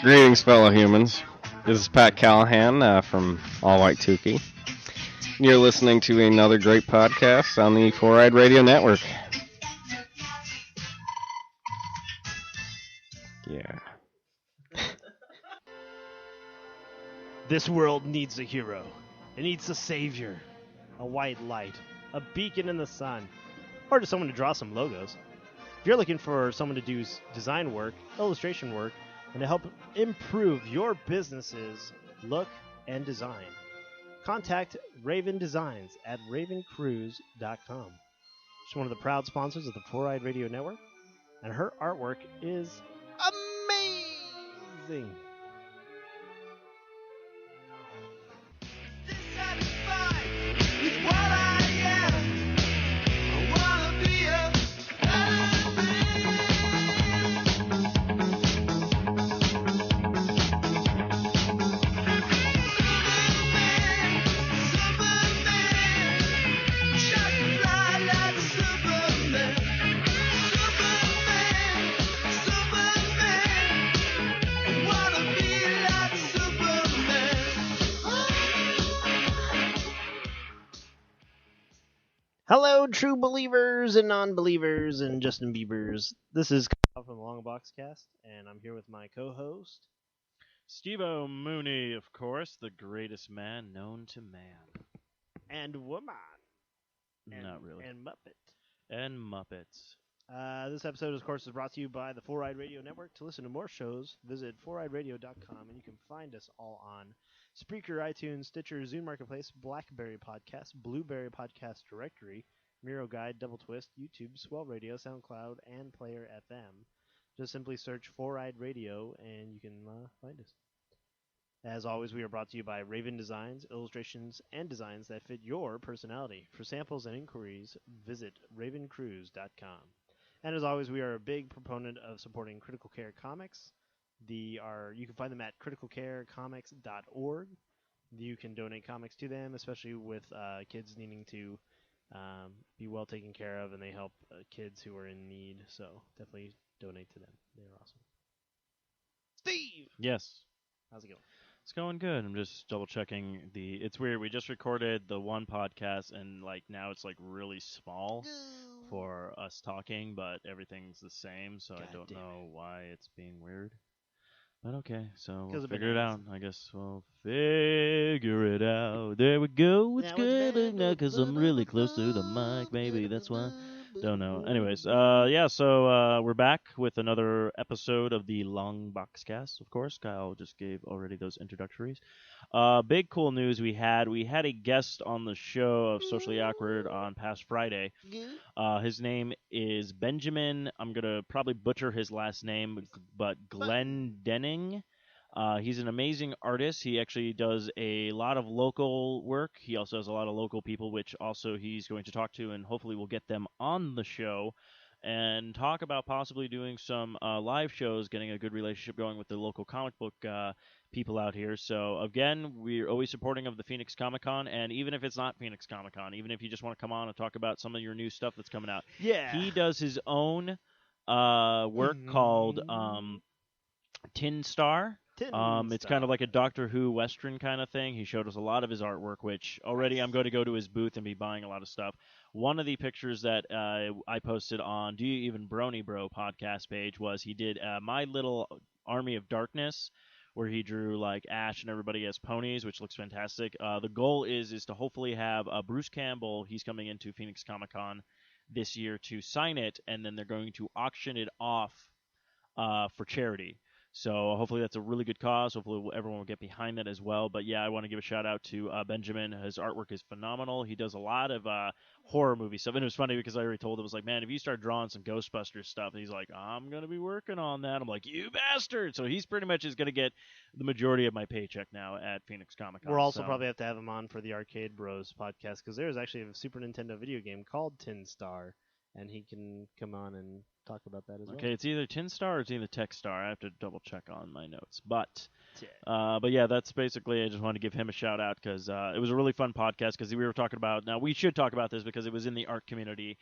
Greetings, fellow humans. This is Pat Callahan from All White Tukey. You're listening to another great podcast on the Four Eyed Radio Network. Yeah. This world needs a hero. It needs a savior, a white light, a beacon in the sun, or just someone to draw some logos. If you're looking for someone to do design work, illustration work, and to help improve your business's look and design, contact Raven Designs at ravencruise.com. She's one of the proud sponsors of the Four Eyed Radio Network, and her artwork is amazing. Hello, true believers and non-believers and Justin Biebers. This is Kyle from the Long Box Cast, and I'm here with my co-host, Steve-O Mooney, of course, the greatest man known to man. and woman. Not really. And Muppet. And Muppets. This episode, of course, is brought to you by the Four Eyed Radio Network. To listen to more shows, visit foureyedradio.com, and you can find us all on Spreaker, iTunes, Stitcher, Zune Marketplace, BlackBerry Podcast, Blueberry Podcast Directory, Miro Guide, Double Twist, YouTube, Swell Radio, SoundCloud, and Player FM. Just simply search Four Eyed Radio, and you can find us. As always, we are brought to you by Raven Designs, illustrations and designs that fit your personality. For samples and inquiries, visit ravencruise.com. And as always, we are a big proponent of supporting Critical Care Comics. You can find them at criticalcarecomics.org. You can donate comics to them, especially with kids needing to be well taken care of, and they help kids who are in need. So definitely donate to them. They're awesome. Steve! Yes. How's it going? It's going good. I'm just double checking it's weird. We just recorded the one podcast and now it's really small for us talking, but everything's the same, so I don't know why it's being weird. But okay, so we'll figure it out. I guess we'll figure it out. There we go. It's good now because I'm really close to the mic. Maybe that's why. Don't know. Anyways, so we're back with another episode of the Long Box Cast, of course. Kyle just gave already those introductories. Big cool news we had a guest on the show of Socially Awkward on past Friday. His name is Benjamin, I'm going to probably butcher his last name, but Glendenning. He's an amazing artist. He actually does a lot of local work. He also has a lot of local people, which also he's going to talk to, and hopefully we'll get them on the show and talk about possibly doing some live shows, getting a good relationship going with the local comic book people out here. So, again, we're always supporting of the Phoenix Comicon, and even if it's not Phoenix Comicon, even if you just want to come on and talk about some of your new stuff that's coming out, he does his own work called Tin Star. It's kind of like a Doctor Who Western kind of thing. He showed us a lot of his artwork, which already I'm going to go to his booth and be buying a lot of stuff. One of the pictures that I posted on Do You Even Brony Bro podcast page was he did My Little Army of Darkness, where he drew Ash and everybody as ponies, which looks fantastic. The goal is to hopefully have Bruce Campbell. He's coming into Phoenix Comicon this year to sign it, and then they're going to auction it off for charity. So hopefully that's a really good cause. Hopefully everyone will get behind that as well. But yeah, I want to give a shout out to Benjamin. His artwork is phenomenal. He does a lot of horror movie stuff. And it was funny because I already told him, I was like, man, if you start drawing some Ghostbusters stuff, and he's like, I'm going to be working on that. I'm like, you bastard. So he's pretty much is going to get the majority of my paycheck now at Phoenix Comicon. We'll also probably have to have him on for the Arcade Bros podcast, because there's actually a Super Nintendo video game called Tin Star, and he can come on and talk about that as well. Okay, it's either Tin Star or it's either Tech Star. I have to double check on my notes. But yeah, that's basically, I just wanted to give him a shout out because it was a really fun podcast because we were talking about, now we should talk about this because it was in the art community.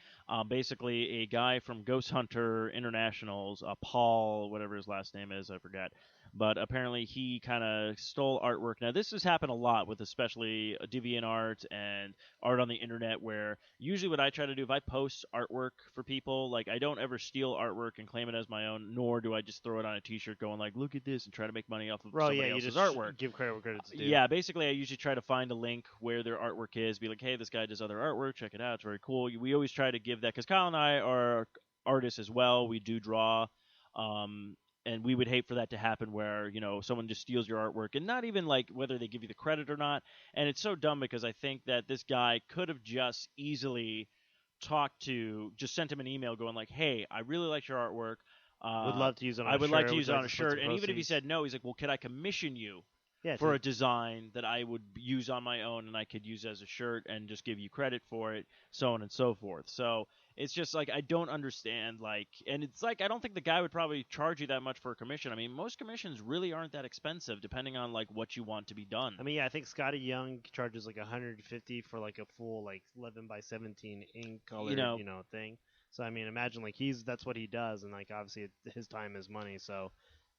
Basically, a guy from Ghost Hunter Internationals, Paul, whatever his last name is, I forget. but apparently he kind of stole artwork. Now, this has happened a lot with especially DeviantArt and art on the internet, where usually what I try to do, if I post artwork for people, like I don't ever steal artwork and claim it as my own, nor do I just throw it on a t-shirt going like, look at this, and try to make money off of somebody else's artwork. Give credit where credit's due. Yeah, basically I usually try to find a link where their artwork is, be like, hey, this guy does other artwork, check it out, it's very cool. We always try to give that, because Kyle and I are artists as well. We do draw, and we would hate for that to happen where, someone just steals your artwork, and not even like whether they give you the credit or not. And it's so dumb, because I think that this guy could have just easily just sent him an email going like, hey, I really like your artwork. Would love to use it on a shirt. I would like to use it on a shirt. And even if he said no, he's like, well, could I commission you for a design that I would use on my own and I could use as a shirt and just give you credit for it, so on and so forth. So it's just like, I don't understand, and it's like, I don't think the guy would probably charge you that much for a commission. I mean, most commissions really aren't that expensive, depending on what you want to be done. I mean, yeah, I think Scotty Young charges like $150 for like a full 11 by 17 ink colored, thing. So I mean, imagine that's what he does, and obviously his time is money. So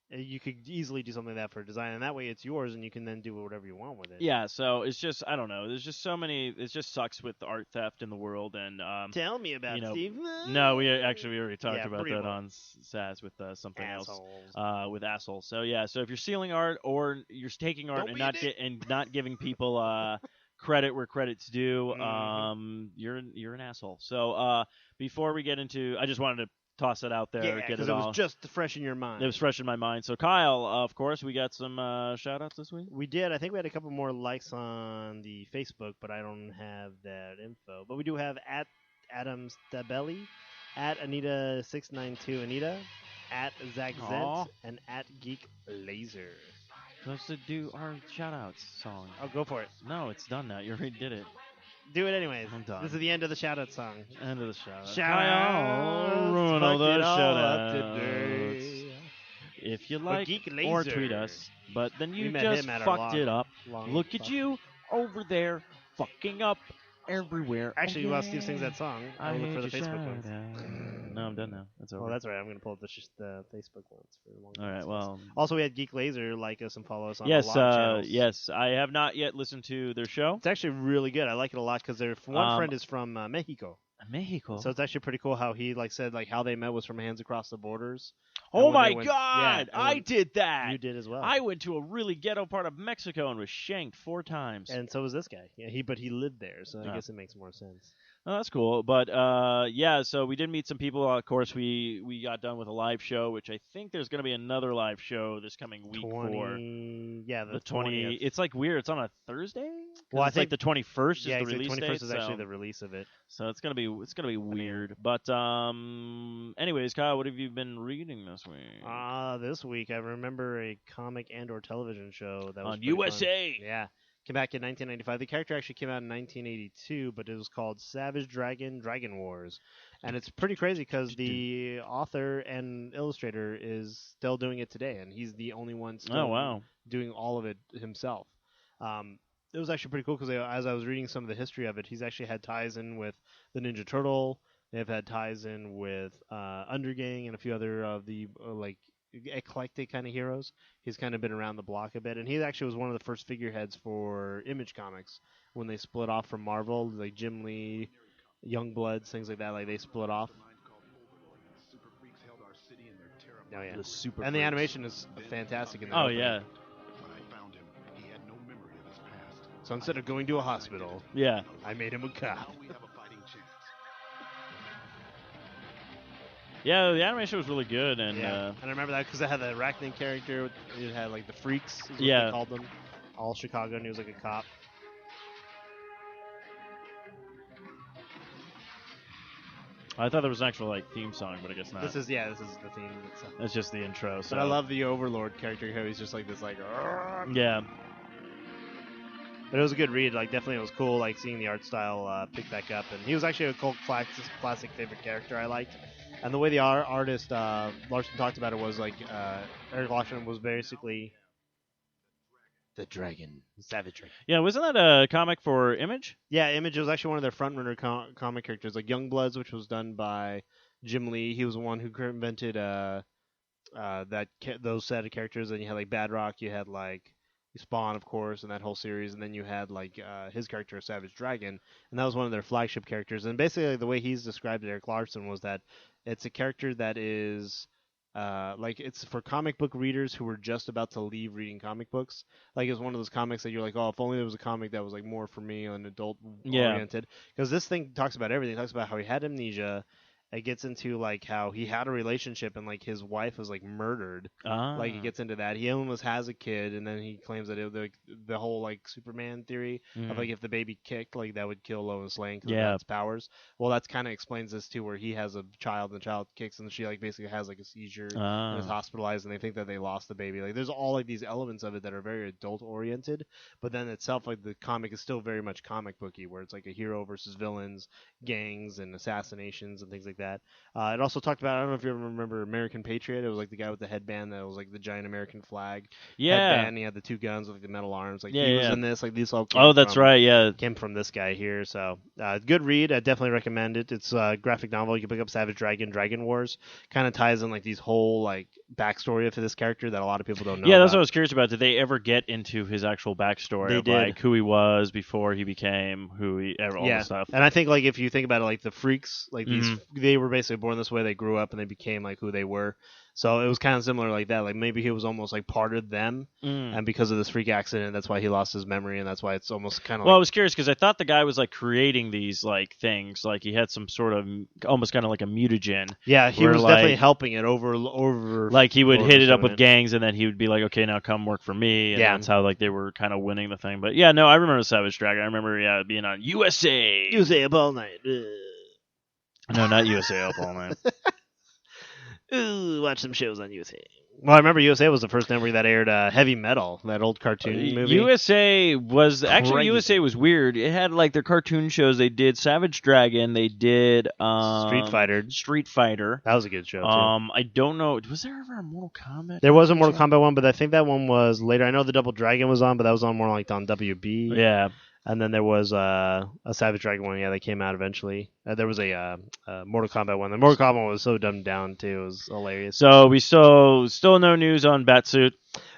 you could easily do something like that for a design, and that way it's yours, and you can then do whatever you want with it. Yeah, so it's just, I don't know. There's just so many. It just sucks with the art theft in the world, and tell me about it, Steve. No, we already talked about that on SAS with something assholes. Else with assholes. So yeah, so if you're stealing art or you're taking art and not giving people credit where credit's due, you're an asshole. So before we get into, I just wanted to toss it out there. Yeah, because it was just fresh in your mind. It was fresh in my mind. So Kyle, of course, we got some shout-outs this week? We did. I think we had a couple more likes on the Facebook, but I don't have that info. But we do have at Adam Stabelli, at Anita692 Anita, at Zach Zent, and at Geek Laser. Supposed to do our shout-outs song. Oh, go for it. No, it's done now. You already did it. Do it anyways. I'm done. This is the end of the shout-out song. End of the shout-out. Shout-outs. Ruin all the shout-outs. today. If you like, or tweet us. But then you met just him at fucked it up. Look fuck. at you over there fucking up everywhere. Actually, while Steve sings that song, I'll look for the Facebook ones. No, I'm done now. That's over. Oh, that's right. I'm going to pull up the Facebook ones for the long. All right. Well. Also, we had Geek Laser like us and follow us on yes, a lot of channels. Yes, I have not yet listened to their show. It's actually really good. I like it a lot because one friend is from Mexico. Mexico. So it's actually pretty cool how he said how they met was from Hands Across the Borders. Oh my God! I did that. You did as well. I went to a really ghetto part of Mexico and was shanked 4 times. And so was this guy. Yeah, but he lived there, so I guess it makes more sense. Oh, that's cool. But yeah, so we did meet some people. Of course, we got done with a live show, which I think there's going to be another live show this coming week the 20th. It's weird. It's on a Thursday. Well, I think the 21st is the release 21st date. is actually the release of it. So it's gonna be weird. But anyways, Kyle, what have you been reading this week? This week I remember a comic and/or television show that was on USA. Fun. Yeah. Came back in 1995. The character actually came out in 1982, but it was called Savage Dragon Wars. And it's pretty crazy because the author and illustrator is still doing it today, and he's the only one still doing all of it himself. It was actually pretty cool because as I was reading some of the history of it, he's actually had ties in with the Ninja Turtle. They've had ties in with Undergang and a few other of the eclectic kind of heroes. He's kind of been around the block a bit, and he actually was one of the first figureheads for Image Comics when they split off from Marvel, like Jim Lee, Youngbloods, things like that. They split off. Oh yeah, the animation is fantastic in that. Oh yeah. So instead of going to a hospital, I made him a cop. Yeah, the animation was really good, and and I remember that because it had the Arachne character. It had the freaks, is what they called them, all Chicago, and he was like a cop. I thought there was an actual theme song, but I guess not. This is the theme. It's just the intro. So. But I love the Overlord character. How he's just this yeah. But it was a good read. Definitely it was cool. Seeing the art style pick back up, and he was actually a cult classic favorite character I liked. And the way the artist Larson talked about it was Eric Larson was basically the dragon, Savage Dragon. Yeah, wasn't that a comic for Image? Yeah, Image was actually one of their front-runner comic characters, like Youngbloods, which was done by Jim Lee. He was the one who invented those set of characters. And you had like Badrock, you had like Spawn, of course, and that whole series, and then you had like his character Savage Dragon, and that was one of their flagship characters. And basically, like, the way he's described it, Eric Larson, was that it's a character that is like it's for comic book readers who were just about to leave reading comic books. Like it's one of those comics that you're like, oh, if only there was a comic that was like more for me and adult oriented. Because this thing talks about everything. It talks about how he had amnesia. It gets into like how he had a relationship and like his wife was like murdered. Like it gets into that. He almost has a kid, and then he claims that the whole like Superman theory of like if the baby kicked, like that would kill Lois Lane because of God's powers. Well, that's kind of explains this too, where he has a child and the child kicks and she like basically has like a seizure and is hospitalized, and they think that they lost the baby. Like there's all like these elements of it that are very adult oriented, but then itself like the comic is still very much comic booky, where it's like a hero versus villains, gangs and assassinations and things like that. It also talked about, I don't know if you remember American Patriot. It was like the guy with the headband that was like the giant American flag. Headband, and he had the two guns with like the metal arms. Like he was in this. Like these all came from this guy here. So good read. I definitely recommend it. It's a graphic novel. You can pick up Savage Dragon, Dragon Wars. Kind of ties in like these whole like backstory of this character that a lot of people don't know. Yeah, that's what I was curious about. Did they ever get into his actual backstory? They of, did. Like who he was before he became who he, all the stuff. And I think like if you think about it, like the freaks, like these, they were basically born this way. They grew up and they became like who they were. So it was kind of similar like that. Like maybe he was almost like part of them, and because of this freak accident, that's why he lost his memory, and that's why it's almost kind of. Well, I was curious because I thought the guy was like creating these like things, like he had some sort of almost kind of like a mutagen. Yeah, he was definitely helping it over. Like he would hit it up with gangs, and then he would be like, "Okay, now come work for me." And that's how like they were kind of winning the thing. But yeah, no, I remember Savage Dragon. I remember being on USA Up All Night. No, not USA Up All Night. Ooh, watch some shows on USA. Well, I remember USA was the first network that aired Heavy Metal, that old cartoon movie. USA was USA was weird. It had like their cartoon shows. They did Savage Dragon. They did Street Fighter. That was a good show too. I don't know. Was there ever a Mortal Kombat? There was a Mortal Kombat one, but I think that one was later. I know the Double Dragon was on, but that was on more like on WB. Yeah. And then there was a Savage Dragon one, that came out eventually. There was a Mortal Kombat one. The Mortal Kombat one was so dumbed down too; it was hilarious. So we still no news on Batsuit.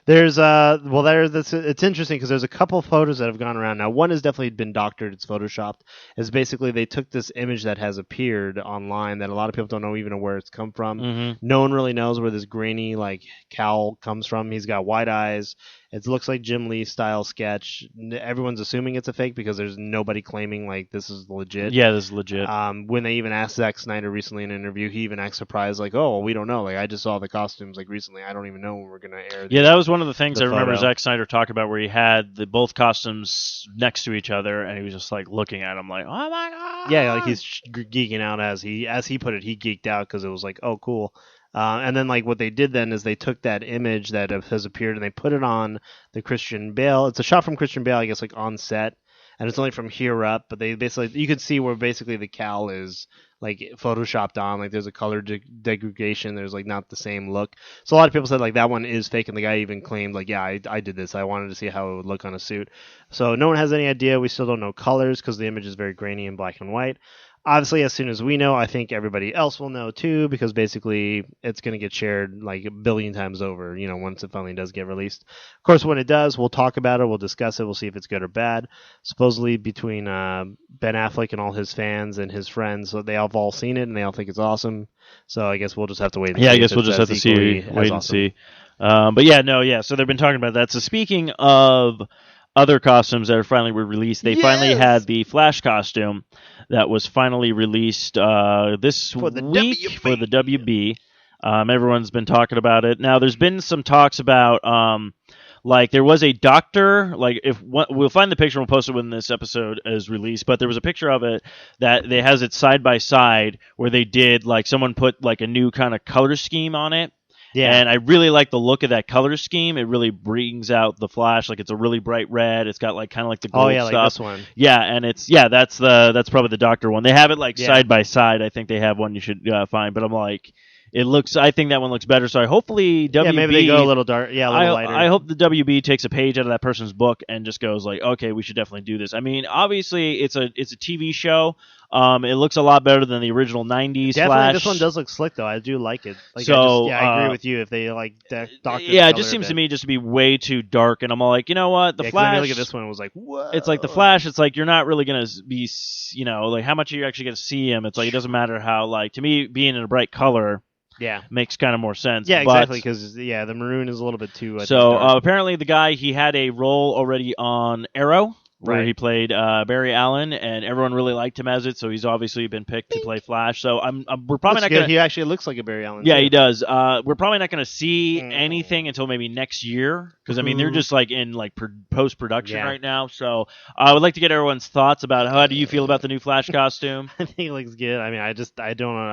There's it's interesting because there's a couple photos that have gone around now. One has definitely been doctored; it's photoshopped. It's basically they took this image that has appeared online that a lot of people don't know where it's come from. No one really knows where this grainy like cowl comes from. He's got white eyes. It looks like Jim Lee style sketch. Everyone's assuming it's a fake because there's nobody claiming like this is legit. Yeah, this is legit. When they even asked Zack Snyder recently in an interview, he even acted surprised, like, "Oh, we don't know. Like, I just saw the costumes like recently. I don't even know when we're gonna air." Yeah, that was one of the things I remember Zack Snyder talking about, where he had both costumes next to each other, and he was just like looking at them, like, "Oh my god!" Yeah, like he's geeking out as he put it. He geeked out because it was like, "Oh, cool." And then like what they did then is they took that image that has appeared and they put it on the Christian Bale. It's a shot from Christian Bale, I guess, like on set, and it's only from here up. But they basically, you could see where basically the cowl is like photoshopped on. Like there's a color degradation. There's like not the same look. So a lot of people said like that one is fake, and the guy even claimed like, yeah, I did this. I wanted to see how it would look on a suit. So no one has any idea. We still don't know colors because the image is very grainy and black and white. Obviously, as soon as we know, I think everybody else will know too, because basically it's going to get shared like a billion times over, once it finally does get released. Of course, when it does, we'll talk about it, we'll discuss it, we'll see if it's good or bad. Supposedly between Ben Affleck and all his fans and his friends, so they have all seen it and they all think it's awesome. So I guess we'll just have to wait and see. Yeah, I guess we'll just have to see, wait and see. But yeah, so they've been talking about that. So speaking of other costumes that are finally released, they finally had the Flash costume that was finally released this week for the WB. Everyone's been talking about it. Now, there's been some talks about, like, there was a doctor, like, we'll find the picture and we'll post it when this episode is released, but there was a picture of it that has it side by side where they did, like, someone put, like, a new kind of color scheme on it. Yeah, and I really like the look of that color scheme. It really brings out the Flash. Like it's a really bright red. It's got like kind of like the gold stuff. Like this one. Yeah, and that's probably the Doctor one. They have it like side by side. I think they have one you should find. But I'm like, I think that one looks better. So hopefully WB. Yeah, maybe they go a little dark. Yeah, a little lighter. I hope the WB takes a page out of that person's book and just goes like, okay, we should definitely do this. I mean, obviously it's a TV show. It looks a lot better than the original 90s Definitely, Flash. this one does look slick though. I do like it. Like, So, I agree with you. If they like doctor, yeah, it just seems to me just to be way too dark, and I'm all like, you know what, the Flash. I look at this one and was like, whoa. It's like the Flash. It's like you're not really gonna be, like how much are you actually gonna see him? It's like it doesn't matter how. Like to me, being in a bright color. Yeah, makes kind of more sense. Yeah, exactly, because the maroon is a little bit too. So apparently, the guy he had a role already on Arrow, where he played Barry Allen, and everyone really liked him as it. So he's obviously been picked to play Flash. So we're probably not gonna. He actually looks like a Barry Allen. Yeah, too. he does. We're probably not gonna see anything until maybe next year, because I mean they're just like in like post production right now. So I would like to get everyone's thoughts about how do you feel about the new Flash costume. I think it looks good. I mean, I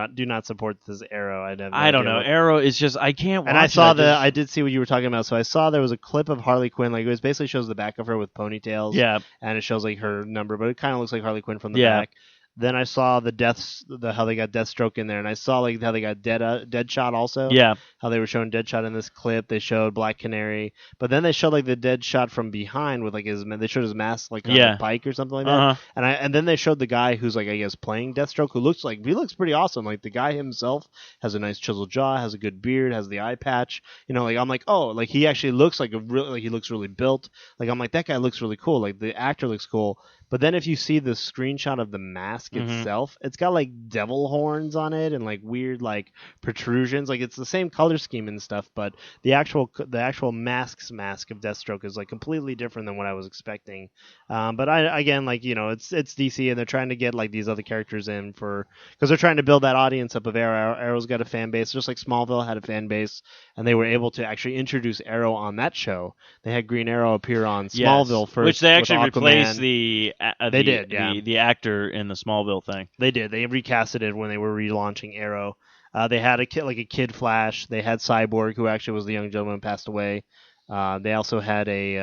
do not support this Arrow. I don't know. Arrow is just I can't. And I saw I did see what you were talking about. So I saw there was a clip of Harley Quinn. Like it basically shows the back of her with ponytails. Yeah. And it shows like her number, but it kind of looks like Harley Quinn from the back. Then I saw how they got Deathstroke in there, and I saw like how they got Deadshot also. Yeah. How they were showing Deadshot in this clip. They showed Black Canary, but then they showed like the Deadshot from behind with like they showed his mask like on a pike or something like that. And then they showed the guy who's like I guess playing Deathstroke, who looks pretty awesome. Like the guy himself has a nice chiseled jaw, has a good beard, has the eye patch. Like I'm like, oh, like he actually looks like he looks really built. Like I'm like, that guy looks really cool. Like the actor looks cool. But then if you see the screenshot of the mask itself, it's got like devil horns on it and like weird like protrusions. Like it's the same color scheme and stuff, but the actual mask of Deathstroke is like completely different than what I was expecting. But it's DC and they're trying to get like these other characters in because they're trying to build that audience up of Arrow. Arrow's got a fan base, just like Smallville had a fan base, and they were able to actually introduce Arrow on that show. They had Green Arrow appear on Smallville first, which they actually replaced the actor in the Smallville thing. They did. They recasted it when they were relaunching Arrow. They had a Kid Flash. They had Cyborg, who actually was the young gentleman who passed away. They also had they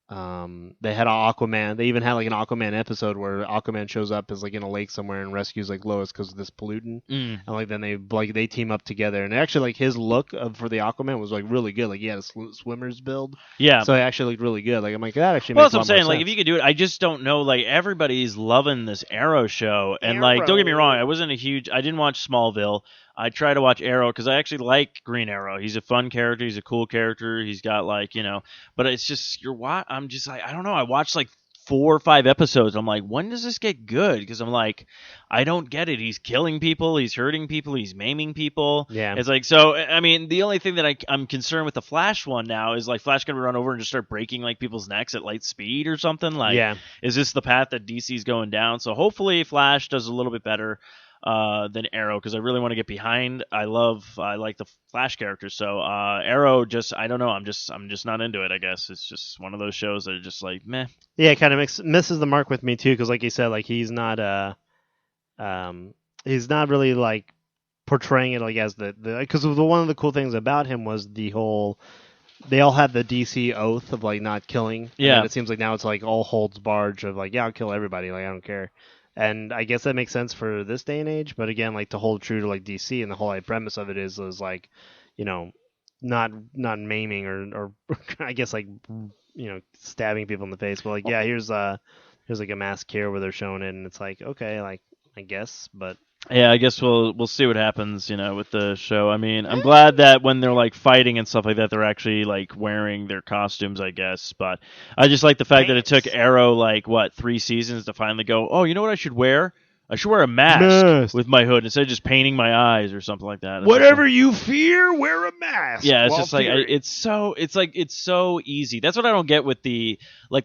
had Aquaman. They even had like an Aquaman episode where Aquaman shows up as like in a lake somewhere and rescues like Lois because of this pollutant. And like then they team up together. And actually like his look for the Aquaman was like really good. Like he had a swimmer's build. Yeah. So it actually looked really good. Like I'm like that actually. Well, makes that's what I'm saying. Like sense. if you could do it, I just don't know. Like everybody's loving this Arrow show, and like don't get me wrong, I didn't watch Smallville. I try to watch Arrow because I actually like Green Arrow. He's a fun character. He's a cool character. He's got like, but it's just I'm just like, I don't know. I watched like 4 or 5 episodes. I'm like, when does this get good? Because I'm like, I don't get it. He's killing people. He's hurting people. He's maiming people. Yeah. It's like, so, I mean, the only thing that I'm concerned with the Flash one now is like Flash going to run over and just start breaking like people's necks at light speed or something. Like, is this the path that DC's going down? So hopefully Flash does a little bit better than Arrow, because I really want to get behind. I like the Flash characters. So Arrow, I don't know. I'm just not into it. I guess it's just one of those shows that are just like meh. Yeah, it kind of misses the mark with me too, because like you said, like he's not really like portraying it like as the because one of the cool things about him was the whole. They all had the DC oath of like not killing. Yeah. And it seems like now it's like all holds barge of like, yeah, I'll kill everybody. Like I don't care. And I guess that makes sense for this day and age, but again, like to hold true to like DC and the whole premise of it is like, not maiming or I guess like stabbing people in the face, but like here's like a mask here where they're showing it, and it's like okay, like I guess, but. Yeah, I guess we'll see what happens, with the show. I mean, I'm glad that when they're like fighting and stuff like that, they're actually like wearing their costumes, I guess. But I just like the fact that it took Arrow like 3 seasons to finally go, oh, you know what I should wear? I should wear a mask with my hood instead of just painting my eyes or something like that. Whatever you fear, wear a mask. Yeah, it's just like it's so easy. That's what I don't get with the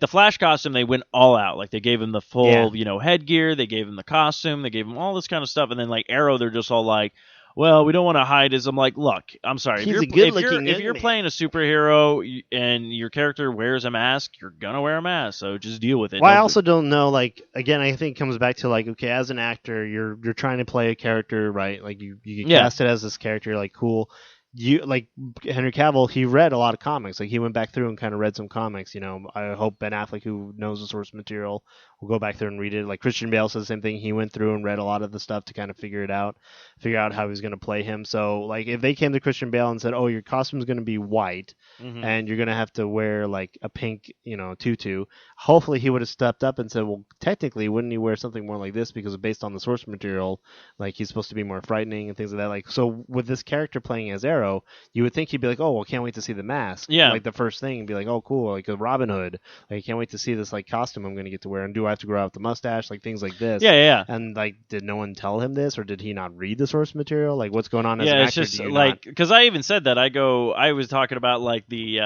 Flash costume. They went all out. Like they gave him the full headgear. They gave him the costume. They gave him all this kind of stuff. And then like Arrow, they're just all like, well, we don't want to hide his. I'm like, look, I'm sorry. If you're playing a superhero and your character wears a mask, you're gonna wear a mask. So just deal with it. Well, I also don't know. Like again, I think it comes back to like, okay, as an actor, you're trying to play a character, right? Like you get casted as this character, like cool. You like Henry Cavill, he read a lot of comics. Like he went back through and kind of read some comics. I hope Ben Affleck, who knows the source material, will go back there and read it. Like Christian Bale said the same thing. He went through and read a lot of the stuff to kind of figure out how he was going to play him. So like if they came to Christian Bale and said, "Oh, your costume is going to be white and you're going to have to wear like a pink, tutu," hopefully he would have stepped up and said, "Well, technically, wouldn't he wear something more like this because based on the source material, like he's supposed to be more frightening and things like that." Like so with this character playing as Arrow, you would think he'd be like, "Oh, well, can't wait to see the mask." Yeah. Like the first thing, and be like, "Oh, cool, like a Robin Hood. Like can't wait to see this like costume I'm going to get to wear, and do I have to grow out the mustache?" Like things like this. Yeah. And like, did no one tell him this, or did he not read the source material? Like, what's going on as an Yeah, actor? it's just like because I even said that I was talking about like the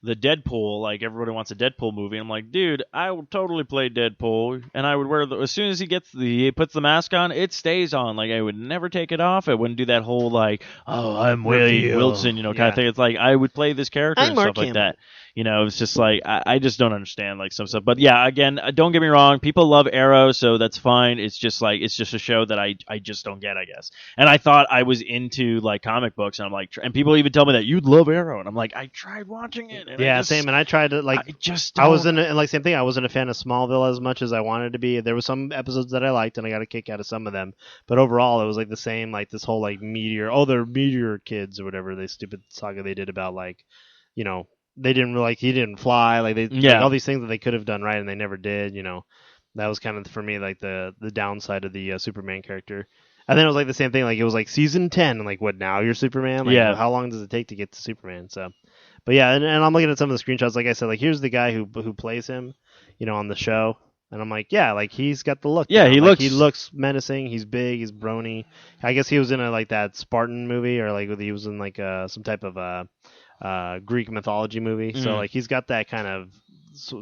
the Deadpool, like everybody wants a Deadpool movie. I'm like, dude, I would totally play Deadpool, and I would wear as soon as he puts the mask on, it stays on. Like I would never take it off. I wouldn't do that whole like, oh, I'm Wade Wilson, kind of thing. It's like I would play this character and stuff like that. It's just like I just don't understand like some stuff. But yeah, again, don't get me wrong, people love Arrow, so that's fine. It's just like it's just a show that I just don't get, I guess. And I thought I was into like comic books, and I'm like, and people even tell me that you'd love Arrow, and I'm like, I tried watching it. And same. And I tried to like. I wasn't like same thing. I wasn't a fan of Smallville as much as I wanted to be. There were some episodes that I liked, and I got a kick out of some of them. But overall, it was like the same. Like this whole like meteor. Oh, they're meteor kids or whatever. The stupid saga they did about like, they didn't like he didn't fly. Like like all these things that they could have done right and they never did. That was kind of for me like the downside of the Superman character. And then it was like the same thing. Like it was like season 10, and like what now? You're Superman. Like, how long does it take to get to Superman? So. But yeah, and I'm looking at some of the screenshots. Like I said, like here's the guy who plays him, on the show, and I'm like, yeah, like he's got the look. Yeah, he looks menacing. He's big. He's brawny. I guess he was in like that Spartan movie, or like he was in like some type of Greek mythology movie. So like he's got that kind of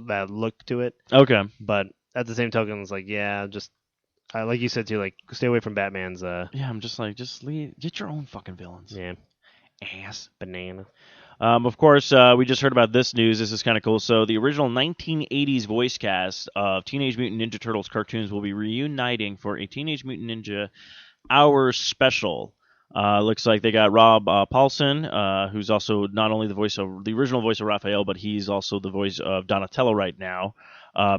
that look to it. Okay. But at the same token, it's like just. Like you said too, like stay away from Batman's. Yeah, I'm just like leave, get your own fucking villains. Yeah. Ass banana. Of course, we just heard about this news. This is kind of cool. So the original 1980s voice cast of Teenage Mutant Ninja Turtles cartoons will be reuniting for a Teenage Mutant Ninja Hour special. Looks like they got Rob Paulson, who's also not only the original voice of Raphael, but he's also the voice of Donatello right now.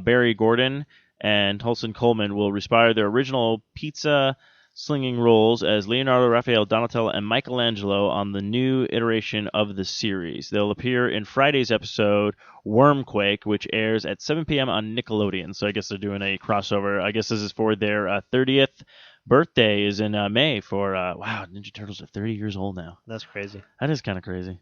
Barry Gordon and Holson Coleman will respire their original pizza slinging roles as Leonardo, Raphael, Donatello, and Michelangelo on the new iteration of the series. They'll appear in Friday's episode, Wormquake, which airs at 7 p.m. on Nickelodeon. So I guess they're doing a crossover. I guess this is for their 30th birthday is in May for, wow, Ninja Turtles are 30 years old now. That's crazy. That is kind of crazy.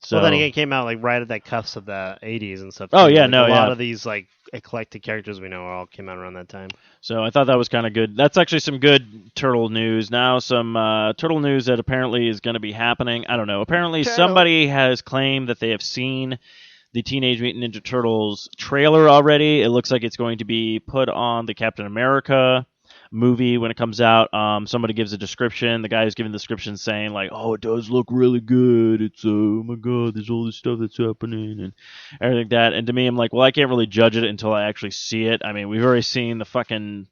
So, well, then again, it came out like right at that cusp of the 80s and stuff. Oh, yeah, like, no, a lot of these like eclectic characters we know all came out around that time. So I thought that was kind of good. That's actually some good turtle news. Now some turtle news that apparently is going to be happening. I don't know. Apparently somebody has claimed that they have seen the Teenage Mutant Ninja Turtles trailer already. It looks like it's going to be put on the Captain America movie when it comes out. Somebody gives a description. The guy who's giving the description saying like, oh, it does look really good. It's oh my god, there's all this stuff that's happening and everything like that. And to me, I'm like, well, I can't really judge it until I actually see it. I mean, we've already seen the fucking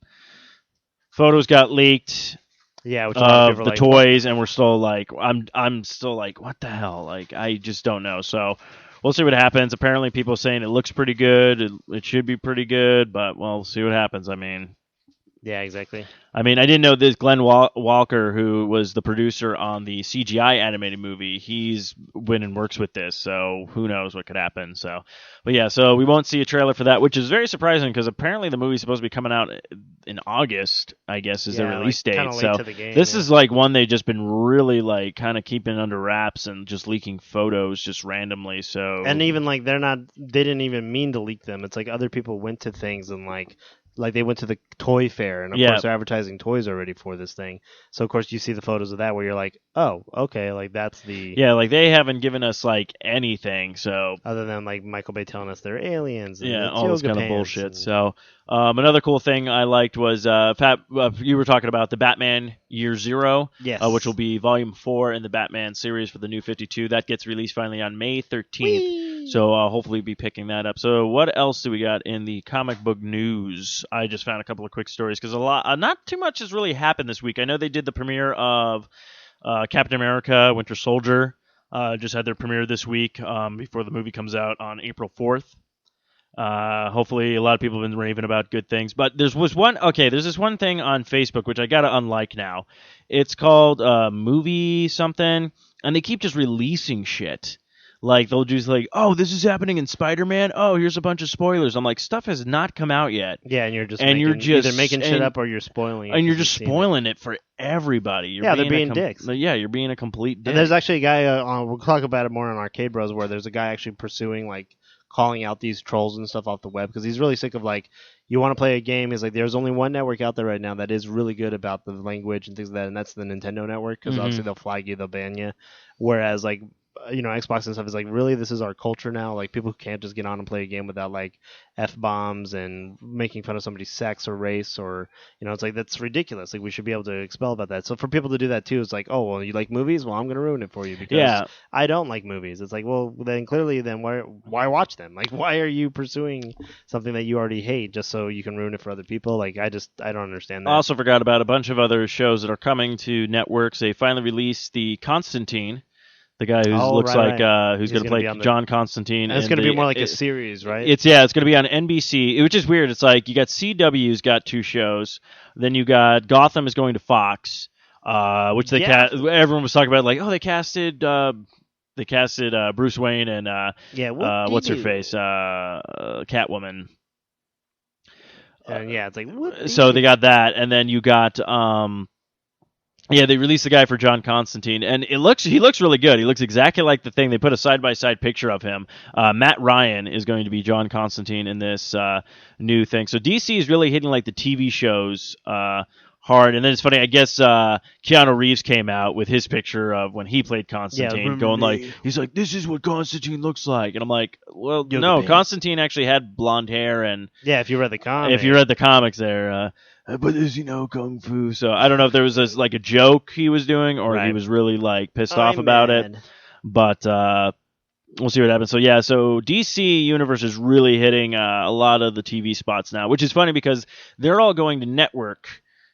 photos got leaked. Yeah, which of the toys, and we're still like, I'm still like, what the hell? Like, I just don't know. So we'll see what happens. Apparently, people are saying it looks pretty good. It should be pretty good, but we'll see what happens. I mean. Yeah, exactly. I mean, I didn't know this. Glenn Walker, who was the producer on the CGI animated movie, he's went and works with this, so who knows what could happen. So, but yeah, so we won't see a trailer for that, which is very surprising because apparently the movie's supposed to be coming out in August, I guess, is the release date. So this is like one they've just been really like kind of keeping under wraps and just leaking photos just randomly. So and even like they didn't even mean to leak them. It's like other people went to things and like they went to the toy fair, and of course they're advertising toys already for this thing. So of course you see the photos of that where you're like, oh, okay, like that's the like they haven't given us like anything. So other than like Michael Bay telling us they're aliens, and all this kind of bullshit. So another cool thing I liked was Pat, you were talking about the Batman Year Zero, yes, which will be Volume 4 in the Batman series for the New 52. That gets released finally on May 13th. Whee! So hopefully be picking that up. So what else do we got in the comic book news? I just found a couple of quick stories because not too much has really happened this week. I know they did the premiere of Captain America: Winter Soldier. Just had their premiere this week before the movie comes out on April 4th. Hopefully, a lot of people have been raving about good things. But there's this one thing on Facebook which I gotta unlike now. It's called movie something, and they keep just releasing shit. Like they'll just like, oh, this is happening in Spider-Man. Oh, here's a bunch of spoilers. I'm like, stuff has not come out yet. Yeah, and you're just either making shit up or you're spoiling it. And you're just spoiling it for everybody. They're being dicks. Yeah, you're being a complete dick. And there's actually a guy. We'll talk about it more on Arcade Bros, where there's a guy actually pursuing calling out these trolls and stuff off the web because he's really sick of you want to play a game. He's like, there's only one network out there right now that is really good about the language and things like that, and that's the Nintendo network because obviously they'll flag you, they'll ban you. Whereas Xbox and stuff is really, this is our culture now. People can't just get on and play a game without F-bombs and making fun of somebody's sex or race or it's that's ridiculous. We should be able to expel about that. So for people to do that too, it's oh, well, you like movies? Well, I'm going to ruin it for you because I don't like movies. It's well, then clearly why watch them? Why are you pursuing something that you already hate just so you can ruin it for other people? I don't understand that. I also forgot about a bunch of other shows that are coming to networks. They finally released the Constantine. The guy who who's going to play John Constantine. And it's going to be more like a series, right? It's going to be on NBC, which is weird. It's you got CW's got 2 shows, then you got Gotham is going to Fox, which everyone was talking about. They casted Bruce Wayne and what's her face, Catwoman. And it's so they got that, and then you got they released the guy for John Constantine, and he looks really good. He looks exactly like the thing. They put a side-by-side picture of him. Matt Ryan is going to be John Constantine in this new thing. So DC is really hitting the TV shows hard. And then it's funny, I guess Keanu Reeves came out with his picture of when he played Constantine, going he's like, this is what Constantine looks like. And I'm like, well, no, Constantine actually had blonde hair. And if you read the comics there, but there's kung fu, so I don't know if there was a joke he was doing or he was really pissed off about it. But we'll see what happens. So so DC Universe is really hitting a lot of the TV spots now, which is funny because they're all going to network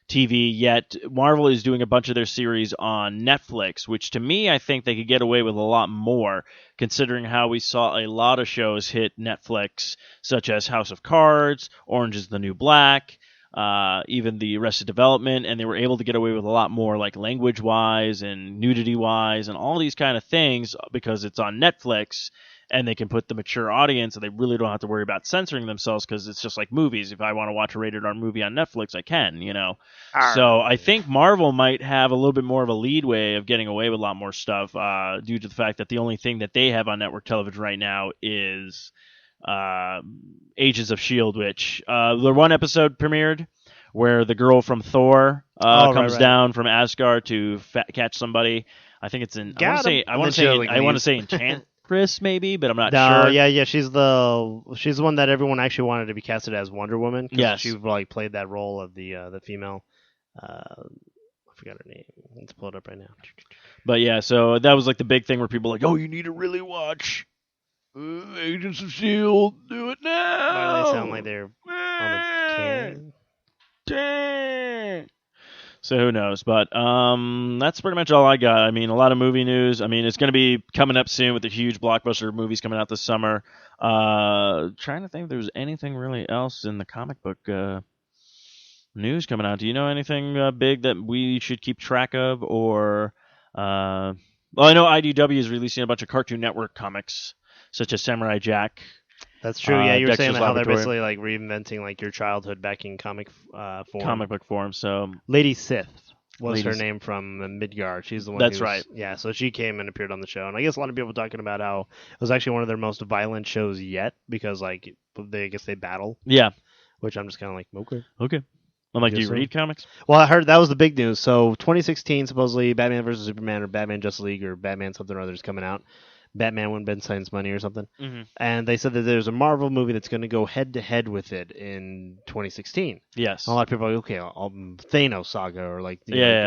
TV, yet Marvel is doing a bunch of their series on Netflix, which to me I think they could get away with a lot more, considering how we saw a lot of shows hit Netflix, such as House of Cards, Orange is the New Black, even the Arrested Development, and they were able to get away with a lot more language-wise and nudity-wise and all these kind of things because it's on Netflix and they can put the mature audience and they really don't have to worry about censoring themselves because it's just like movies. If I want to watch a rated R movie on Netflix, I can, So I think Marvel might have a little bit more of a leadway of getting away with a lot more stuff due to the fact that the only thing that they have on network television right now is Agents of S.H.I.E.L.D., which the one episode premiered where the girl from Thor comes down from Asgard to catch somebody. I think it's in. I want to say Enchantress maybe, but I'm not sure. Yeah. She's the one that everyone actually wanted to be casted as Wonder Woman. Yes, she played that role of the female. I forgot her name. Let's pull it up right now. But so that was the big thing where people were like, oh, you need to really watch Agents of S.H.I.E.L.D. Do it now. Why do they sound like they're on a can? So who knows? But that's pretty much all I got. I mean, a lot of movie news. I mean, it's going to be coming up soon with the huge blockbuster movies coming out this summer. Trying to think if there's anything really else in the comic book news coming out. Do you know anything big that we should keep track of? Or well, I know IDW is releasing a bunch of Cartoon Network comics, such as Samurai Jack. That's true. Yeah, you were saying how they're basically reinventing your childhood back in comic book form. So Lady Sith was her name from Midgard. She's the one. That's right. Yeah, so she came and appeared on the show, and I guess a lot of people talking about how it was actually one of their most violent shows yet because I guess they battle. Yeah, which I'm just kind of okay. I'm like, do you read comics? Well, I heard that was the big news. So 2016, supposedly Batman vs Superman or Batman Justice League or Batman something or other is coming out. Batman won Ben Stein's money or something. Mm-hmm. And they said that there's a Marvel movie that's going to go head-to-head with it in 2016. Yes. And a lot of people are like, okay, Thanos Saga or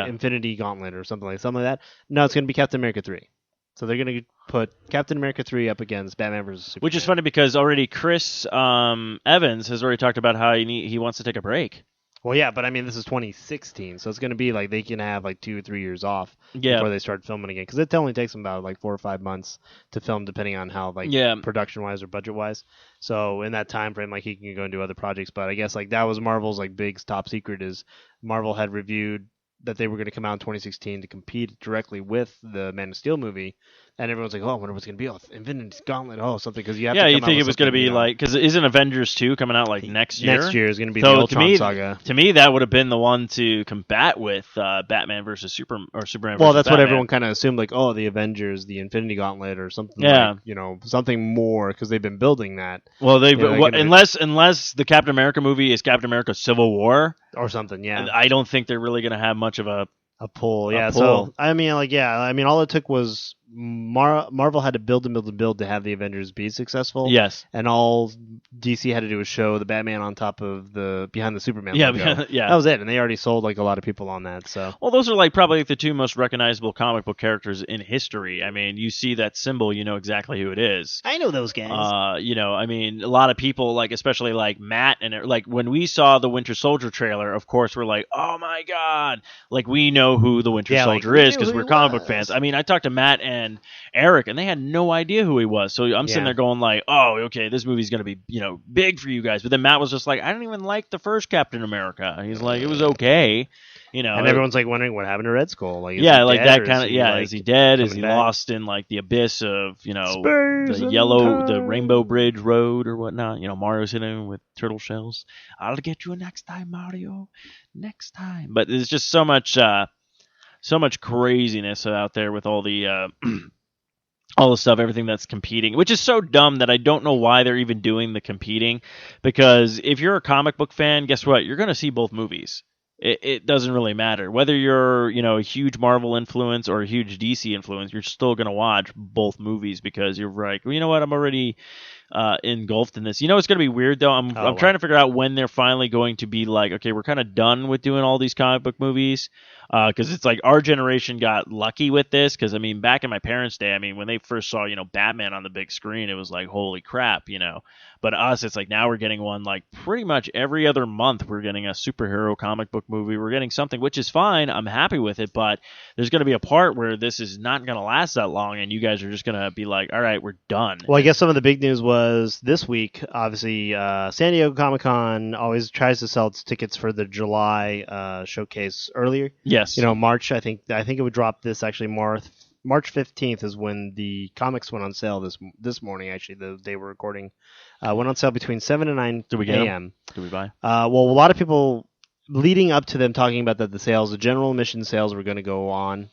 Infinity Gauntlet or something like that. No, it's going to be Captain America 3. So they're going to put Captain America 3 up against Batman vs. Superman. Which is funny because already Chris Evans has already talked about how he wants to take a break. Well, yeah, but I mean, this is 2016, so it's going to be like they can have like 2 or 3 years off before they start filming again, because it only takes them about like 4 or 5 months to film, depending on how production-wise or budget-wise. So in that time frame, like he can go and do other projects. But I guess like that was Marvel's like big top secret is Marvel had reviewed that they were going to come out in 2016 to compete directly with the Man of Steel movie. And everyone's like, oh, I wonder what's going to be. Oh, Infinity Gauntlet. Oh, something. Because you have to come you out think with it was going to be something, like, because isn't Avengers 2 coming out like next year? Next year is going to be the Ultron saga. To me, that would have been the one to combat with Batman versus Superman. Well, that's Batman. what everyone kind of assumed, like, oh, the Avengers, the Infinity Gauntlet, or something. Like, something more, because they've been building that. Well, unless the Captain America movie is Captain America: Civil War or something. Yeah, I don't think they're really going to have much of a pull. Yeah, so I mean, all it took was Marvel had to build to have the Avengers be successful. Yes, and all DC had to do was show the Batman on top of behind the Superman logo. Yeah, that was it, and they already sold like a lot of people on that. So, well, those are like probably the two most recognizable comic book characters in history. I mean, you see that symbol, you know exactly who it is. I know those guys. I mean, a lot of people, like especially like Matt, and like when we saw the Winter Soldier trailer, of course we're like, oh my god, like we know who the Winter Soldier is because we're comic book fans. I mean, I talked to Matt and Eric, and they had no idea who he was. So I'm sitting there going like, oh, okay, this movie's going to be, big for you guys. But then Matt was just like, I didn't even like the first Captain America. He's like, it was okay. And everyone's like wondering what happened to Red Skull. Like, that kind of, is he dead? Is he lost in like the abyss of, the Rainbow Bridge Road or whatnot? Mario's hitting him with turtle shells. I'll get you next time, Mario. Next time. But there's just so much craziness out there with all the all the stuff, everything that's competing, which is so dumb that I don't know why they're even doing the competing. Because if you're a comic book fan, guess what? You're going to see both movies. It doesn't really matter whether you're a huge Marvel influence or a huge DC influence. You're still going to watch both movies because you're like, well, you know what? I'm already engulfed in this. It's going to be weird though. I'm trying to figure out when they're finally going to be like, okay, we're kind of done with doing all these comic book movies. Because it's like our generation got lucky with this. Because I mean, back in my parents' day, I mean, when they first saw Batman on the big screen, it was like, holy crap, But us, it's like now we're getting one like pretty much every other month. We're getting a superhero comic book movie. We're getting something, which is fine. I'm happy with it. But there's going to be a part where this is not going to last that long, and you guys are just going to be like, all right, we're done. Well, I guess some of the big news was this week. Obviously, San Diego Comicon always tries to sell its tickets for the July showcase earlier. Yes. March. I think it would drop this actually March 15th is when the comics went on sale this morning. Actually, the day we're recording went on sale between 7 and 9 a.m. Did we buy? Well, a lot of people leading up to them talking about that the general admission sales were going to go on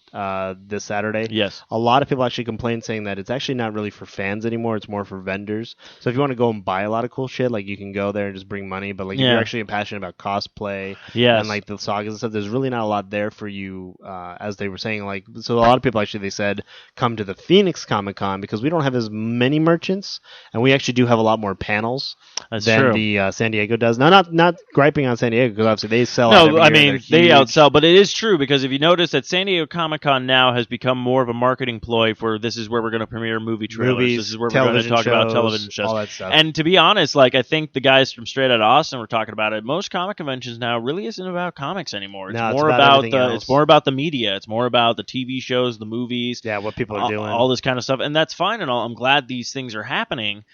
this Saturday. Yes. A lot of people actually complained saying that it's actually not really for fans anymore. It's more for vendors. So if you want to go and buy a lot of cool shit, like you can go there and just bring money. But like if you're actually passionate about cosplay and like the sagas and stuff, there's really not a lot there for you. As they were saying, like, so a lot of people actually, they said, come to the Phoenix Comicon because we don't have as many merchants and we actually do have a lot more panels than the San Diego does. Now, not griping on San Diego because obviously they sell. No, I mean they outsell, but it is true because if you notice that San Diego Comic-Con now has become more of a marketing ploy for this is where we're going to premiere movie trailers. Movies, this is where we're going to talk about television shows, all that stuff. And to be honest, like I think the guys from Straight Outta Austin were talking about it. Most comic conventions now really isn't about comics anymore. It's more about the media. It's more about the TV shows, the movies. Yeah, what people are doing, all this kind of stuff, and that's fine and all. I'm glad these things are happening.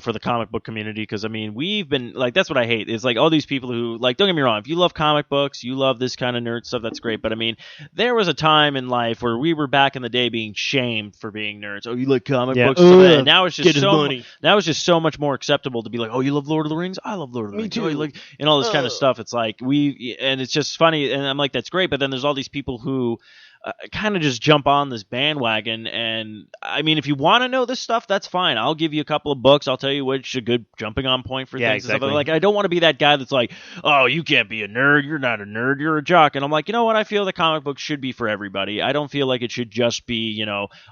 For the comic book community, because I mean, we've been like, that's what I hate is like all these people who like, don't get me wrong, if you love comic books, you love this kind of nerd stuff, that's great. But I mean, there was a time in life where we were back in the day being shamed for being nerds. Oh, you like comic books? And now it's just so much more acceptable to be like, oh, you love Lord of the Rings? I love Lord of the Rings. Me too. Oh, you like, and all this kind of stuff. It's like and it's just funny, and I'm like, that's great. But then there's all these people who kind of just jump on this bandwagon, and I mean, if you want to know this stuff, that's fine. I'll give you a couple of books. I'll tell you which a good jumping on point for things. Exactly. And stuff. Like, I don't want to be that guy that's like, oh, you can't be a nerd. You're not a nerd. You're a jock. And I'm like, you know what? I feel the comic book should be for everybody. I don't feel like it should just be,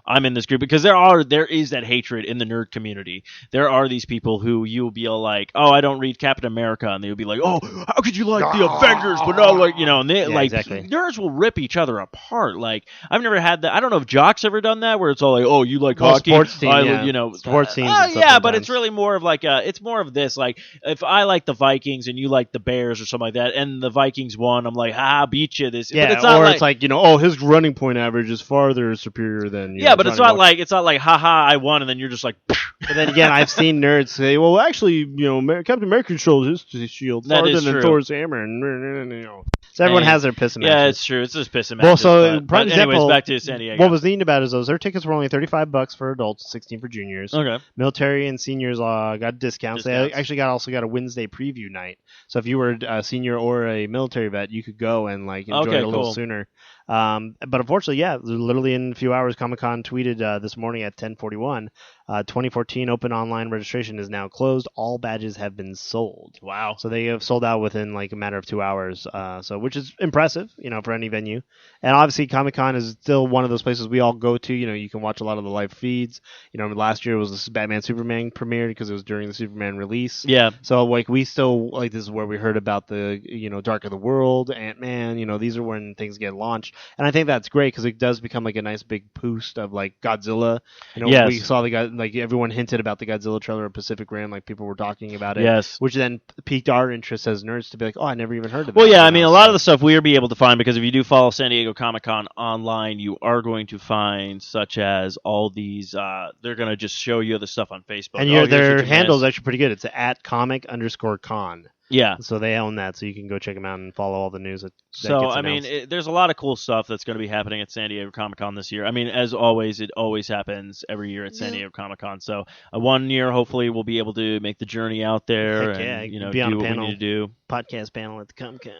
I'm in this group, because there is that hatred in the nerd community. There are these people who you'll be like, oh, I don't read Captain America, and they'll be like, oh, how could you like the Avengers, but not like, and they exactly. Nerds will rip each other apart. like I've never had that. I don't know if Jock's ever done that where it's all like, oh, you like Well, hockey, sports team, yeah. you know, Sports teams and stuff yeah, but sometimes. it's really more of like it's more of this like if I like the Vikings and you like the Bears or something like that, and the Vikings won, I'm like, beat you this. Yeah, but it's not or it's like, you know, oh, his running point average is farther superior than but it's not like haha, I won, and then you're just like. But then again, I've seen nerds say, well, actually, you know, Captain America controls his shield That farther is than true. Thor's hammer, and you know. So everyone has their piss and matches. Yeah, it's true. It's just piss and Well, matches. so but prime anyways, example, back to San Diego. What was neat about it is their tickets were only $35 for adults, $16 for juniors. Okay. Military and seniors got discounts. They actually also got a Wednesday preview night. So if you were a senior or a military vet, you could go and like enjoy it a little sooner. But unfortunately, literally in a few hours, Comic-Con tweeted this morning at 10:41, 2014 open online registration is now closed. All badges have been sold. Wow. So they have sold out within like a matter of 2 hours. So which is impressive, you know, for any venue. And obviously Comic-Con is still one of those places we all go to. You know, you can watch a lot of the live feeds. You know, last year was this Batman Superman premiered because it was during the Superman release. Yeah. So like we still like this is where we heard about the, you know, Dark of the World, Ant-Man. You know, these are when things get launched. And I think that's great because it does become like a nice big boost of like Godzilla. You know, we saw the guy, like everyone hinted about the Godzilla trailer of Pacific Rim, like people were talking about it. Yes. Which then piqued our interest as nerds to be like, oh, I never even heard of that. Well, yeah, I mean, a lot of the stuff we'll be able to find because if you do follow San Diego Comic-Con online, you are going to find such as all these, they're going to just show you the stuff on Facebook. And their handle is actually pretty good. It's @comic_con. Yeah. So they own that, so you can go check them out and follow all the news that So, gets I mean, announced. there's a lot of cool stuff that's going to be happening at San Diego Comic-Con this year. I mean, as always, it always happens every year at San Diego Comic-Con. So, one year, hopefully, we'll be able to make the journey out there and, you know, be on do a what panel, we need to do. Podcast panel at the Comic-Con.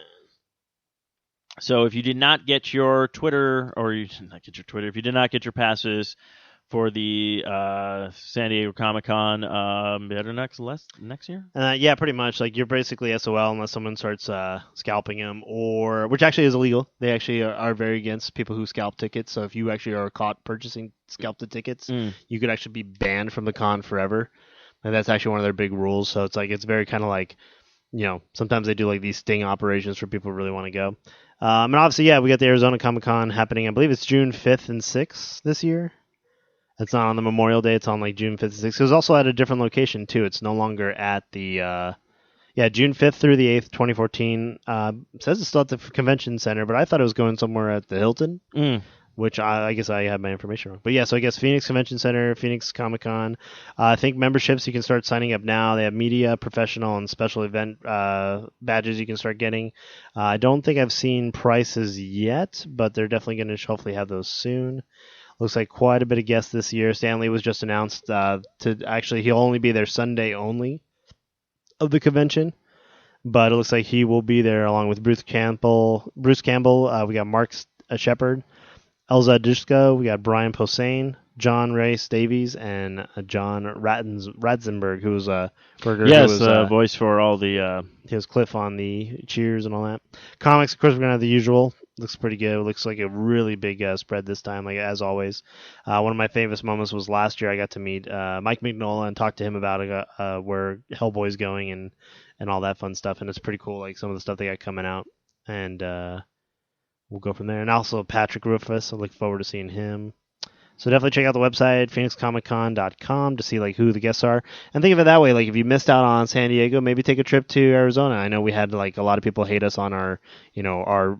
So, if you did not get your Twitter, or you did not get your Twitter, if you did not get your passes for the San Diego Comic-Con, better next year? Yeah, pretty much. Like, you're basically SOL unless someone starts scalping them, which actually is illegal. They actually are very against people who scalp tickets. So if you actually are caught purchasing scalped tickets, you could actually be banned from the con forever. And that's actually one of their big rules. So it's like it's very kind of like, you know, sometimes they do like these sting operations for people who really want to go. And obviously, we got the Arizona Comic-Con happening. I believe it's June 5th and 6th this year. It's not on the Memorial Day. It's on like June 5th and 6th. It was also at a different location, too. It's no longer at the, June 5th through the 8th, 2014. It says it's still at the convention center, but I thought it was going somewhere at the Hilton, which I guess I have my information wrong. But yeah, so I guess Phoenix Convention Center, Phoenix Comic-Con. I think memberships, you can start signing up now. They have media, professional, and special event badges you can start getting. I don't think I've seen prices yet, but they're definitely going to hopefully have those soon. Looks like quite a bit of guests this year. Stanley was just announced he'll only be there Sunday only of the convention, but it looks like he will be there along with Bruce Campbell. We got Mark Shepard, Elza Dushko. We got Brian Posehn, John Rhys Davies, and John Ratzenberg, who's a burger. Yes, voice for all the. He was Cliff on the Cheers and all that. Comics, of course, we're gonna have the usual. Looks pretty good. It looks like a really big spread this time, like as always. One of my famous moments was last year. I got to meet Mike Mignola and talk to him about where Hellboy's going and all that fun stuff. And it's pretty cool, like some of the stuff they got coming out. And we'll go from there. And also Patrick Rufus. I look forward to seeing him. So definitely check out the website, phoenixcomiccon.com, to see like who the guests are. And think of it that way, like if you missed out on San Diego, maybe take a trip to Arizona. I know we had like a lot of people hate us on our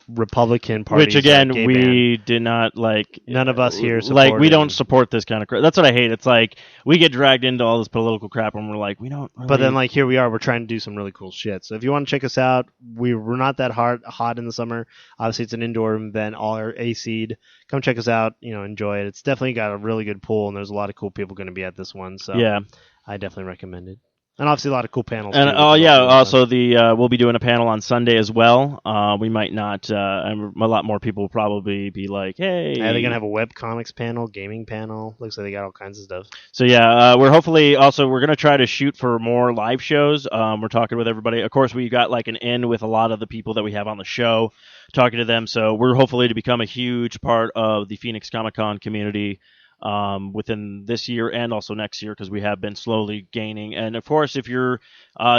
Republican Party. Which again, we did not like. None of us here support. Like we don't support this kind of crap. That's what I hate. It's like we get dragged into all this political crap and we're like, we don't really... But then like here we are, we're trying to do some really cool shit. So if you want to check us out, we're not that hot in the summer. Obviously it's an indoor event, all are AC'd. Come check us out, enjoy it. It's definitely got a really good pool, and there's a lot of cool people going to be at this one. So yeah, I definitely recommend it. And obviously a lot of cool panels. And also we'll be doing a panel on Sunday as well. We might not. A lot more people will probably be like, "Hey, they're gonna have a web comics panel, gaming panel. Looks like they got all kinds of stuff." So yeah, we're gonna try to shoot for more live shows. We're talking with everybody. Of course, we got like an in with a lot of the people that we have on the show, talking to them. So we're hopefully to become a huge part of the Phoenix Comicon community. within this year and also next year, because we have been slowly gaining. And of course, if you're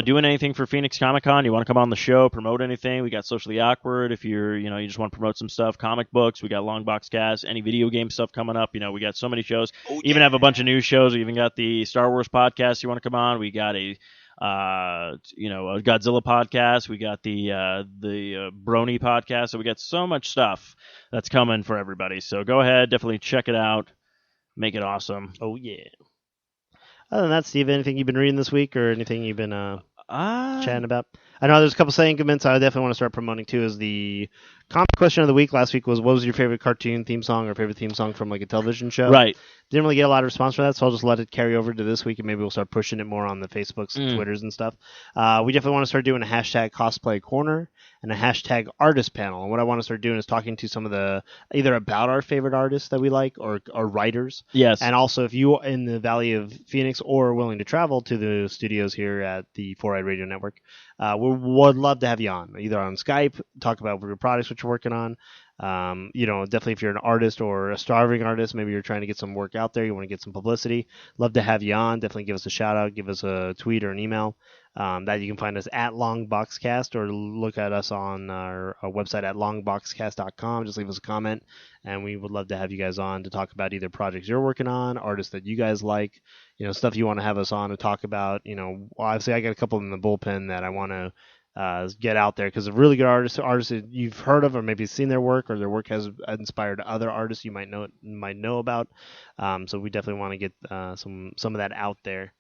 doing anything for Phoenix Comicon, you want to come on the show, promote anything, we got Socially Awkward. If you're, you just want to promote some stuff, comic books, we got Long Box Cast, any video game stuff coming up. We got so many shows. Even have a bunch of news shows. We even got the Star Wars podcast you want to come on. We got a Godzilla podcast. We got the Brony podcast. So we got so much stuff that's coming for everybody. So go ahead, definitely check it out. Make it awesome. Oh, yeah. Other than that, Steve, anything you've been reading this week or anything you've been chatting about? I know there's a couple segments I definitely want to start promoting, too, is the comic question of the week last week was, what was your favorite cartoon theme song or favorite theme song from like a television show? Right. Didn't really get a lot of response for that, so I'll just let it carry over to this week, and maybe we'll start pushing it more on the Facebooks and Twitters and stuff. We definitely want to start doing a hashtag cosplay corner and a hashtag artist panel. And what I want to start doing is talking to some of the, either about our favorite artists that we like or writers. Yes. And also, if you in the Valley of Phoenix or willing to travel to the studios here at the 4-Eyed Radio Network, we would love to have you on, either on Skype, talk about your products, what you're working on. Definitely if you're an artist or a starving artist, maybe you're trying to get some work out there, you want to get some publicity, love to have you on. Definitely give us a shout out, give us a tweet or an email. That you can find us at Longboxcast, or look at us on our website at longboxcast.com. Just leave us a comment, and we would love to have you guys on to talk about either projects you're working on, artists that you guys like, stuff you want to have us on to talk about. Obviously I got a couple in the bullpen that I want to get out there, because of really good artists that you've heard of or maybe seen their work, or their work has inspired other artists you might know about. So we definitely want to get some of that out there.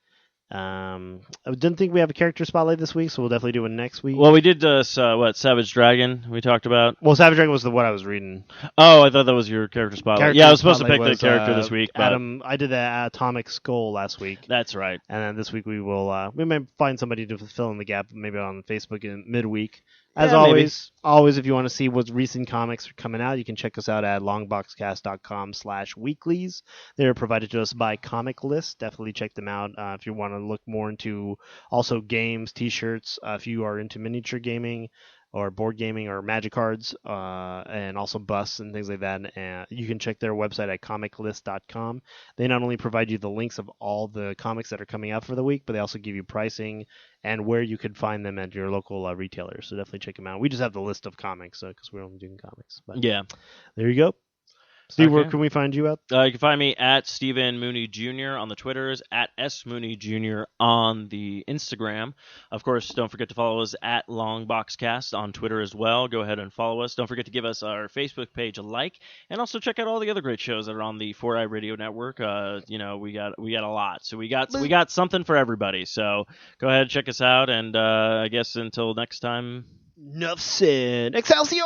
I didn't think we have a character spotlight this week, so we'll definitely do it next week. Well, we did Savage Dragon we talked about. Well, Savage Dragon was what I was reading. Oh, I thought that was your character spotlight. I was supposed to pick the character this week. But Adam, I did the Atomic Skull last week. That's right. And then this week we will we might find somebody to fill in the gap, maybe on Facebook in midweek. As always, if you want to see what recent comics are coming out, you can check us out at longboxcast.com/weeklies. They're provided to us by Comic List. Definitely check them out if you want to look more into also games, t-shirts, if you are into miniature gaming or board gaming or magic cards, and also busts and things like that. You can check their website at comiclist.com. They not only provide you the links of all the comics that are coming out for the week, but they also give you pricing and where you could find them at your local retailer. So definitely check them out. We just have the list of comics because we're only doing comics. But yeah. There you go. Steve, where can we find you at? You can find me at Stephen Mooney Jr. on the Twitters, at S. Mooney Jr. on the Instagram. Of course, don't forget to follow us at Longboxcast on Twitter as well. Go ahead and follow us. Don't forget to give us our Facebook page a like, and also check out all the other great shows that are on the 4-Eyed Radio Network. We got a lot, so we got something for everybody. So go ahead and check us out, and I guess until next time. Nuff said. Excelsior!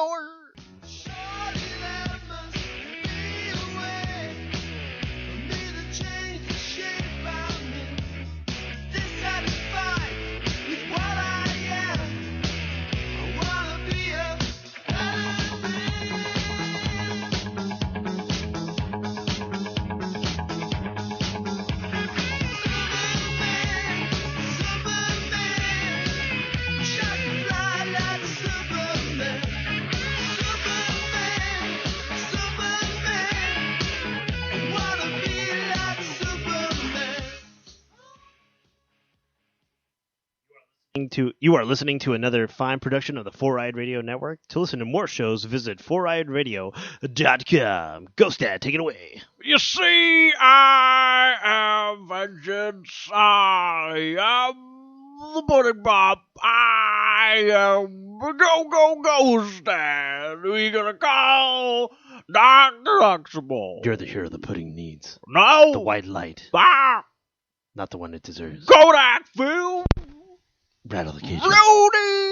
You are listening to another fine production of the 4-Eyed Radio Network. To listen to more shows, visit 4eyedradio.com. Ghost Dad, take it away. You see, I am vengeance. I am the Pudding Bob. I am Ghost Dad. We're gonna call Dr. Huxtable. You're the hero the pudding needs. No. The white light. Ah. Not the one it deserves. Kodak film. Rattle the cage. Rudy!